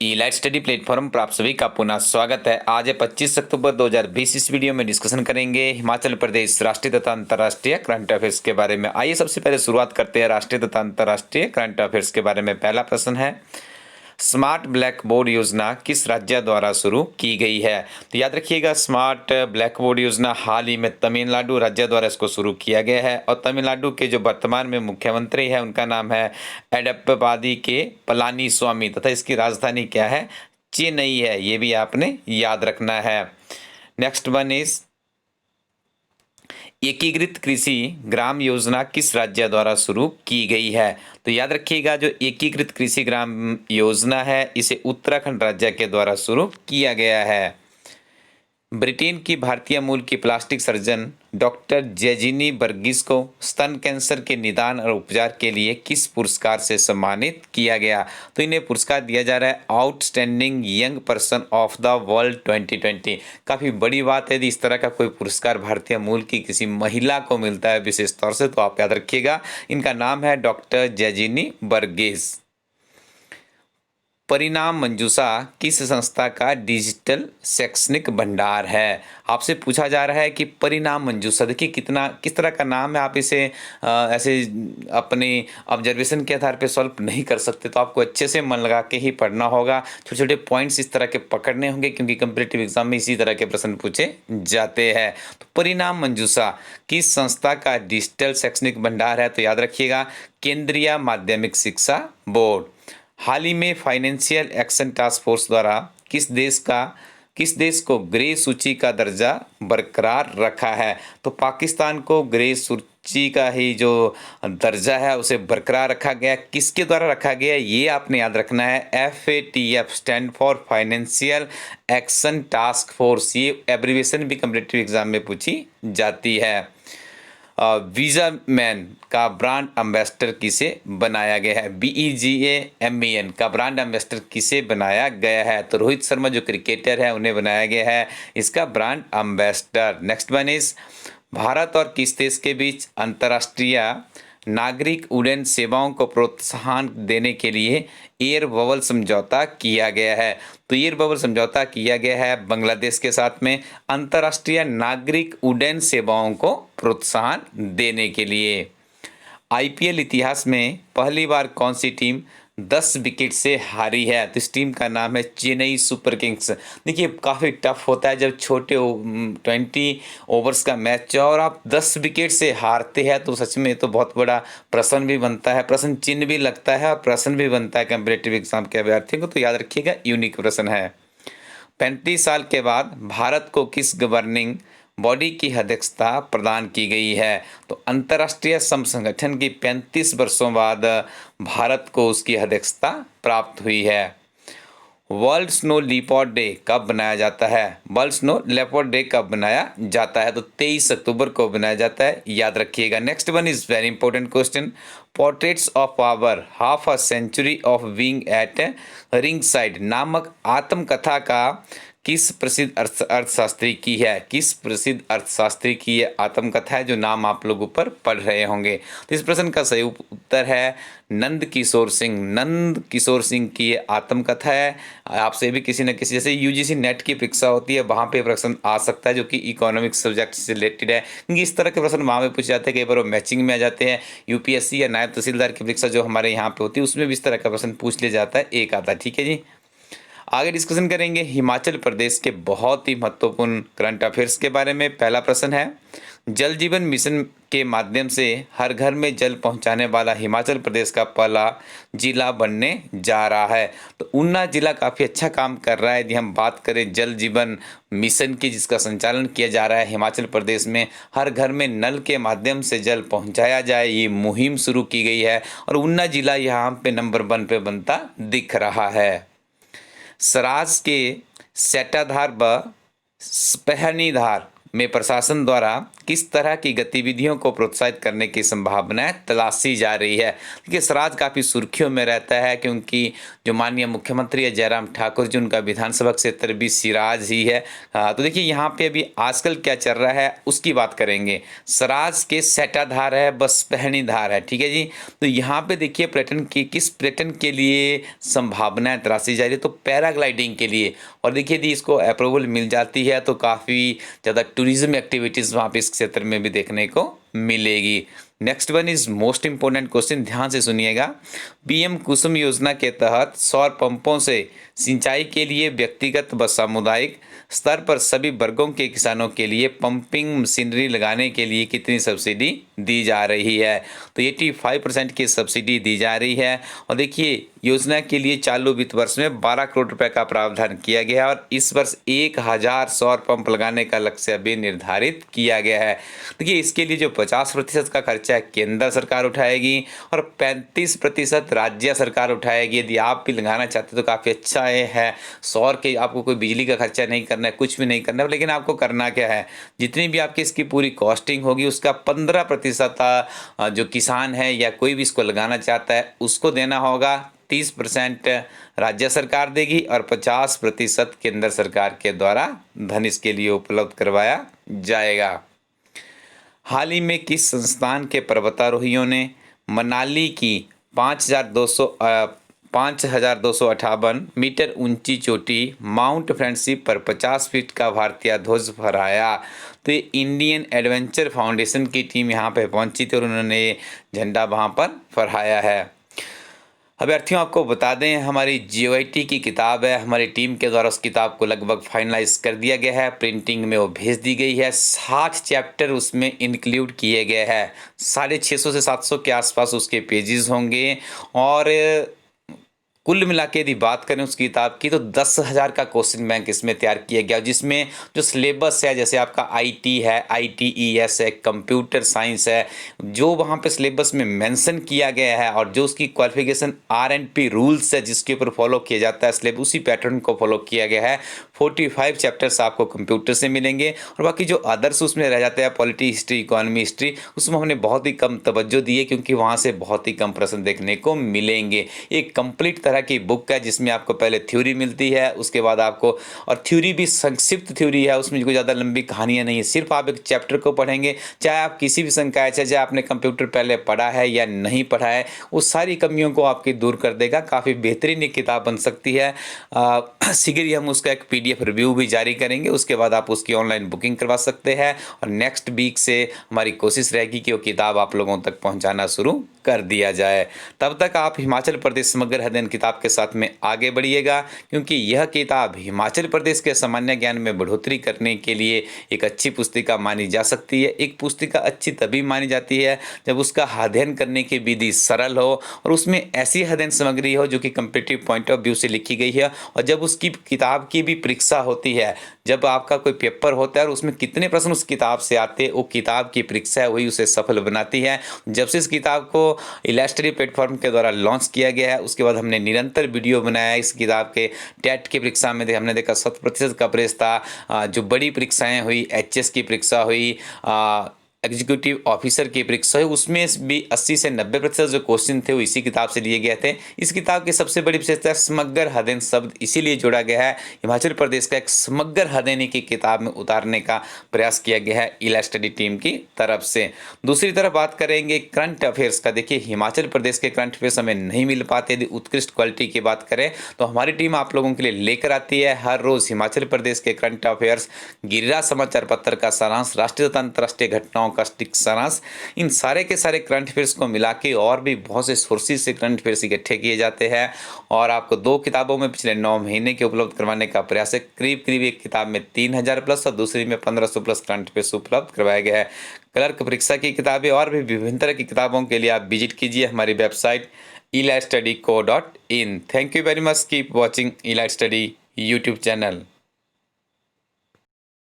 ई light study platform पर आप सभी का पुनः स्वागत है। आज है 25 अक्टूबर 2020। इस वीडियो में डिस्कशन करेंगे हिमाचल प्रदेश राष्ट्रीय तथा अंतर्राष्ट्रीय करंट अफेयर्स के बारे में। आइए सबसे पहले शुरुआत करते हैं राष्ट्रीय तथा अंतर्राष्ट्रीय करंट अफेयर्स के बारे में। पहला प्रश्न है, स्मार्ट ब्लैक बोर्ड योजना किस राज्य द्वारा शुरू की गई है? तो याद रखिएगा, स्मार्ट ब्लैक बोर्ड योजना हाल ही में तमिलनाडु राज्य द्वारा इसको शुरू किया गया है और तमिलनाडु के जो वर्तमान में मुख्यमंत्री है उनका नाम है एडप्पादी के पलानी स्वामी तथा इसकी राजधानी क्या है? चेन्नई है। ये भी आपने याद रखना है। नेक्स्ट वन इज, एकीकृत कृषि ग्राम योजना किस राज्य द्वारा शुरू की गई है? तो याद रखिएगा, जो एकीकृत कृषि ग्राम योजना है इसे उत्तराखंड राज्य के द्वारा शुरू किया गया है। ब्रिटेन की भारतीय मूल की प्लास्टिक सर्जन डॉक्टर जेजिनी बर्गिस को स्तन कैंसर के निदान और उपचार के लिए किस पुरस्कार से सम्मानित किया गया? तो इन्हें पुरस्कार दिया जा रहा है outstanding young person of the world 2020। काफ़ी बड़ी बात है यदि इस तरह का कोई पुरस्कार भारतीय मूल की किसी महिला को मिलता है विशेष तौर से, तो आप याद रखिएगा इनका नाम है डॉक्टर जेजिनी बर्गिस। परिणाम मंजूषा किस संस्था का डिजिटल शैक्षणिक भंडार है? आपसे पूछा जा रहा है कि परिणाम मंजूषा, देखिए किस तरह का नाम है। आप इसे ऐसे अपने ऑब्जर्वेशन के आधार पे सॉल्व नहीं कर सकते, तो आपको अच्छे से मन लगा के ही पढ़ना होगा। छोटे छोटे पॉइंट्स इस तरह के पकड़ने होंगे क्योंकि कम्पिटिटिव एग्जाम में इसी तरह के प्रश्न पूछे जाते हैं। तो परिणाम मंजूषा किस संस्था का डिजिटल शैक्षणिक भंडार है? तो याद रखिएगा केंद्रीय माध्यमिक शिक्षा बोर्ड। हाल ही में फाइनेंशियल एक्शन टास्क फोर्स द्वारा किस देश को ग्रे सूची का दर्जा बरकरार रखा है? तो पाकिस्तान को ग्रे सूची का ही जो दर्जा है उसे बरकरार रखा गया। किसके द्वारा रखा गया ये आपने याद रखना है। FATF stand for financial action task force. ये एब्रीविएशन भी कॉम्पिटिटिव एग्जाम में पूछी जाती है। वीजा मैन का ब्रांड एम्बेसडर किसे बनाया गया है? BEGAMAN का ब्रांड एम्बेसडर किसे बनाया गया है? तो रोहित शर्मा जो क्रिकेटर है उन्हें बनाया गया है इसका brand ambassador. Next one is, Bharat और किस देश के बीच अंतर्राष्ट्रीय नागरिक उड़ान सेवाओं को प्रोत्साहन देने के लिए एयर बबल समझौता किया गया है? तो एयर बबल समझौता किया गया है बांग्लादेश के साथ में अंतर्राष्ट्रीय नागरिक उड्डयन सेवाओं को प्रोत्साहन देने के लिए। IPL इतिहास में पहली बार कौन सी टीम 10 विकेट से हारी है? तो इस टीम का नाम है चेन्नई सुपर किंग्स। देखिए काफ़ी टफ होता है जब छोटे 20 ओवर्स का मैच है और आप 10 विकेट से हारते हैं, तो सच में तो बहुत बड़ा प्रश्न भी बनता है, प्रश्न चिन्ह भी लगता है और प्रश्न भी बनता है कम्पिटिटिव एग्जाम के अभ्यर्थियों को। तो याद रखिएगा यूनिक प्रश्न है। 35 साल के बाद भारत को किस गवर्निंग बॉडी की अध्यक्षता प्रदान की गई है? तो अंतर्राष्ट्रीय श्रम संगठन की 35 वर्षों बाद भारत को उसकी अध्यक्षता प्राप्त हुई है। वर्ल्ड स्नो लियोपार्ड डे कब बनाया जाता है? वर्ल्ड स्नो लियोपार्ड डे कब बनाया जाता है? तो 23 अक्टूबर को बनाया जाता है, याद रखिएगा। Next one is very important question, portraits of power half a century of being at ring side नामक आत्मकथा का किस प्रसिद्ध अर्थशास्त्री की है? किस प्रसिद्ध अर्थशास्त्री की ये आत्मकथा है जो नाम आप लोग ऊपर पढ़ रहे होंगे? तो इस प्रश्न का सही उत्तर है नंद किशोर सिंह। नंद किशोर सिंह की ये आत्मकथा है। आपसे भी किसी न किसी, जैसे UGC नेट की परीक्षा होती है वहाँ पे प्रश्न आ सकता है जो कि इकोनॉमिक्स सब्जेक्ट से रिलेटेड है, क्योंकि इस तरह के प्रश्न वहाँ पे पूछे जाते हैं। कई बार वो मैचिंग में आ जाते हैं। UPSC या नायब तहसीलदार की परीक्षा जो हमारे यहाँ पे होती है उसमें भी इस तरह का प्रश्न पूछ लिया जाता है, एक आता है। ठीक है जी, आगे डिस्कशन करेंगे हिमाचल प्रदेश के बहुत ही महत्वपूर्ण करंट अफेयर्स के बारे में। पहला प्रश्न है, जल जीवन मिशन के माध्यम से हर घर में जल पहुंचाने वाला हिमाचल प्रदेश का पहला जिला बनने जा रहा है। तो ऊना जिला काफ़ी अच्छा काम कर रहा है। यदि हम बात करें जल जीवन मिशन की, जिसका संचालन किया जा रहा है हिमाचल प्रदेश में, हर घर में नल के माध्यम से जल पहुंचाया जाए, ये मुहिम शुरू की गई है और ऊना जिला यहाँ पे नंबर 1 पे बनता दिख रहा है। सराज के सेटाधार व स्पहनीधार में प्रशासन द्वारा किस तरह की गतिविधियों को प्रोत्साहित करने की संभावनाएं तलाशी जा रही है। देखिए स्वराज काफ़ी सुर्खियों में रहता है क्योंकि जो माननीय मुख्यमंत्री है जयराम ठाकुर जी, उनका विधानसभा क्षेत्र भी सिराज ही है। तो देखिए यहाँ पे अभी आजकल क्या चल रहा है उसकी बात करेंगे। सराज के सेटाधार है, बस पहनी धार है, ठीक है जी। तो यहाँ पे देखिए पर्यटन की किस पर्यटन के लिए संभावनाएं तलाशी जा रही है, तो पैराग्लाइडिंग के लिए। और देखिए यदि इसको अप्रूवल मिल जाती है तो काफ़ी ज़्यादा टूरिज्म एक्टिविटीज़ वहाँ पे इस क्षेत्र में भी देखने को मिलेगी। Next one is most important question, ध्यान से सुनिएगा। पीएम कुसुम योजना के तहत सौर पंपों से सिंचाई के लिए व्यक्तिगत व सामुदायिक स्तर पर सभी वर्गों के किसानों के लिए पंपिंग मशीनरी लगाने के लिए कितनी सब्सिडी दी जा रही है, तो 85% की सब्सिडी दी जा रही है। और देखिए योजना के लिए चालू वित्त वर्ष में 12 करोड़ रुपए का प्रावधान किया गया है और इस वर्ष 1000 सौर पंप लगाने का लक्ष्य भी निर्धारित किया गया है। देखिए इसके लिए जो 50% का खर्चा केंद्र सरकार उठाएगी और 35% राज्य सरकार उठाएगी। यदि आप भी लगाना चाहते तो काफ़ी अच्छा है। सौर के आपको कोई बिजली का खर्चा नहीं करना है, कुछ भी नहीं करना है, लेकिन आपको करना क्या है, जितनी भी आपकी इसकी पूरी कॉस्टिंग होगी उसका 15% जो किसान है या कोई भी इसको लगाना चाहता है उसको देना होगा। 30% राज्य सरकार देगी और 50% केंद्र सरकार के द्वारा धन इसके लिए उपलब्ध करवाया जाएगा। हाल ही में किस संस्थान के पर्वतारोहियों ने मनाली की 5,258 मीटर ऊंची चोटी माउंट फ्रेंडशिप पर 50 फीट का भारतीय ध्वज फहराया? तो ये इंडियन एडवेंचर फाउंडेशन की टीम यहाँ पे पहुंची थी और उन्होंने झंडा वहाँ पर फहराया है। अभ्यर्थियों आपको बता दें हमारी GOIT की किताब है, हमारी टीम के द्वारा उस किताब को लगभग फाइनलाइज कर दिया गया है, प्रिंटिंग में वो भेज दी गई है। 60 चैप्टर उसमें इंक्लूड किए गए हैं, 650 से 700 के आसपास उसके पेजेस होंगे। और कुल मिला के यदि बात करें उस किताब की तो 10,000 का क्वेश्चन बैंक इसमें तैयार किया गया, जिसमें जो सिलेबस है जैसे आपका IT है, ITES है, कंप्यूटर साइंस है, जो वहाँ पे सिलेबस में मेंशन किया गया है और जो उसकी क्वालिफिकेशन R&P रूल्स है जिसके ऊपर फॉलो किया जाता है सिलेबस, उसी पैटर्न को फॉलो किया गया है। 45 चैप्टर्स आपको कंप्यूटर से मिलेंगे और बाकी जो अदर्स उसमें रह जाते हैं पॉलिटी, हिस्ट्री, इकोनॉमी, हिस्ट्री, उसमें हमने बहुत ही कम तवज्जो दी है क्योंकि वहाँ से बहुत ही कम प्रश्न देखने को मिलेंगे। एक कंप्लीट तरह की बुक है जिसमें आपको पहले थ्योरी मिलती है, उसके बाद आपको, और थ्योरी भी संक्षिप्त थ्योरी है, उसमें कोई ज़्यादा लंबी कहानियाँ नहीं है, सिर्फ आप एक चैप्टर को पढ़ेंगे। चाहे आप किसी भी संकाय, चाहे आपने कंप्यूटर पहले पढ़ा है या नहीं पढ़ा है, उस सारी कमियों को आपकी दूर कर देगा। काफ़ी बेहतरीन एक किताब बन सकती है। शीघ्र ही हम उसका एक PDF रिव्यू भी जारी करेंगे, उसके बाद आप उसकी ऑनलाइन बुकिंग करवा सकते हैं और नेक्स्ट वीक से हमारी कोशिश रहेगी कि वो किताब आप लोगों तक पहुंचाना शुरू कर दिया जाए। तब तक आप हिमाचल प्रदेश समग्र अध्ययन किताब के साथ में आगे बढ़िएगा क्योंकि यह किताब हिमाचल प्रदेश के सामान्य ज्ञान में बढ़ोतरी करने के लिए एक अच्छी पुस्तिका मानी जा सकती है। एक पुस्तिका अच्छी तभी मानी जाती है जब उसका अध्ययन करने की विधि सरल हो और उसमें ऐसी अध्ययन सामग्री हो जो कि कम्पिटिटिव पॉइंट ऑफ व्यू से लिखी गई है, और जब उसकी किताब की भी परीक्षा होती है, जब आपका कोई पेपर होता है और उसमें कितने प्रश्न उस किताब से आते हैं, वो किताब की परीक्षा है वही उसे सफल बनाती है। जब से इस किताब को इलास्ट्री प्लेटफॉर्म के द्वारा लॉन्च किया गया है उसके बाद हमने निरंतर वीडियो बनाया। इस किताब के टेट की परीक्षा में हमने देखा 100% कवरेज था। जो बड़ी परीक्षाएं हुई, HS की परीक्षा हुई, एग्जीक्यूटिव ऑफिसर की परीक्षा है, उसमें भी 80 से 90% जो क्वेश्चन थे वो इसी किताब से लिए गए थे। इस किताब की सबसे बड़ी विशेषता समग्र अध्ययन शब्द इसीलिए जोड़ा गया है, हिमाचल प्रदेश का एक समग्र अध्ययन की किताब में उतारने का प्रयास किया गया है इला स्टडी टीम की तरफ से। दूसरी तरफ बात करेंगे करंट अफेयर्स का। देखिए हिमाचल प्रदेश के करंट अफेयर्स हमें नहीं मिल पाते, यदि उत्कृष्ट क्वालिटी की बात करें तो हमारी टीम आप लोगों के लिए लेकर आती है हर रोज हिमाचल प्रदेश के करंट अफेयर्स, गिरिराज समाचार पत्र का सारांश, राष्ट्रीय तथा अंतर्राष्ट्रीय घटनाओं का सारांश, इन सारे के सारे करंट अफेयर्स को मिला के और भी बहुत से सोर्सेज से करंट अफेयर्स इकट्ठे किए जाते हैं और आपको 2 किताबों में पिछले 9 महीने के उपलब्ध करवाने का प्रयास है। करीब करीब एक किताब में 3000 प्लस और दूसरी में 1500 प्लस करंट अफेयर्स उपलब्ध करवाया गया है। क्लर्क परीक्षा की किताबें और भी विभिन्न तरह की किताबों के लिए आप विजिट कीजिए हमारी website elistudyco.in। Thank you very much, keep watching elite study YouTube channel.